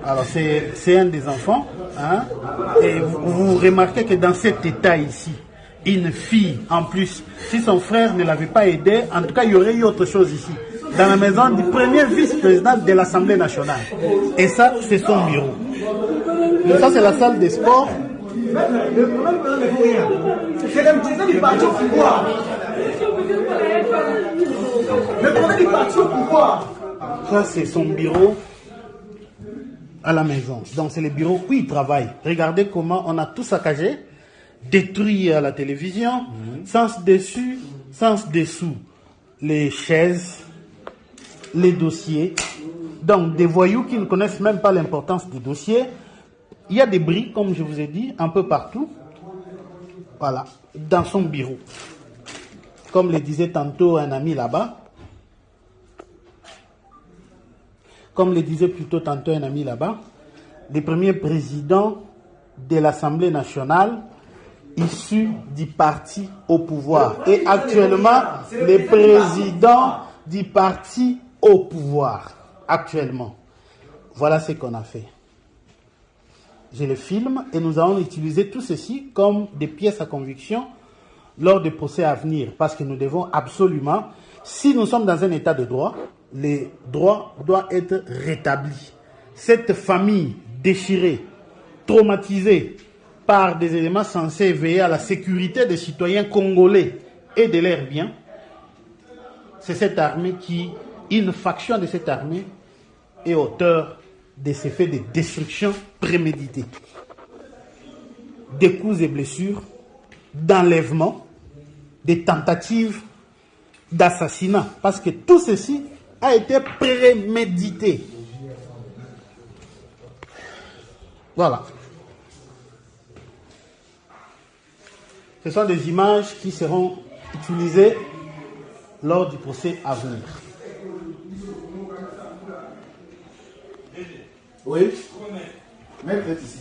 Alors, c'est un des enfants. Hein, et vous remarquez que dans cet état ici, une fille, en plus, si son frère ne l'avait pas aidé, en tout cas, il y aurait eu autre chose ici. Dans la maison du premier vice-président de l'Assemblée nationale. Et ça, c'est son bureau. Donc ça, c'est la salle des sports. C'est le président du parti au pouvoir. Le président du parti au pouvoir. Ça, c'est son bureau à la maison. Donc, c'est le bureau où il travaille. Regardez comment on a tout saccagé, détruit la télévision, sens dessus, sens dessous. Les chaises, les dossiers. Donc, des voyous qui ne connaissent même pas l'importance des dossiers. Il y a des briques, comme je vous ai dit, un peu partout. Voilà, dans son bureau. Comme le disait tantôt un ami là-bas. Comme le disait plutôt tantôt un ami là-bas. Les premiers présidents de l'Assemblée nationale issus du parti au pouvoir. Et actuellement, les présidents du parti au pouvoir. Actuellement. Voilà ce qu'on a fait. Je le filme et nous allons utiliser tout ceci comme des pièces à conviction lors des procès à venir. Parce que nous devons absolument, si nous sommes dans un état de droit, les droits doivent être rétablis. Cette famille déchirée, traumatisée par des éléments censés veiller à la sécurité des citoyens congolais et de leurs biens, c'est cette armée une faction de cette armée est auteur de ces faits de destruction préméditée. Des coups et blessures, d'enlèvement, des tentatives d'assassinat. Parce que tout ceci a été prémédité. Voilà. Ce sont des images qui seront utilisées lors du procès à venir. Oui. Mais peut-être ici.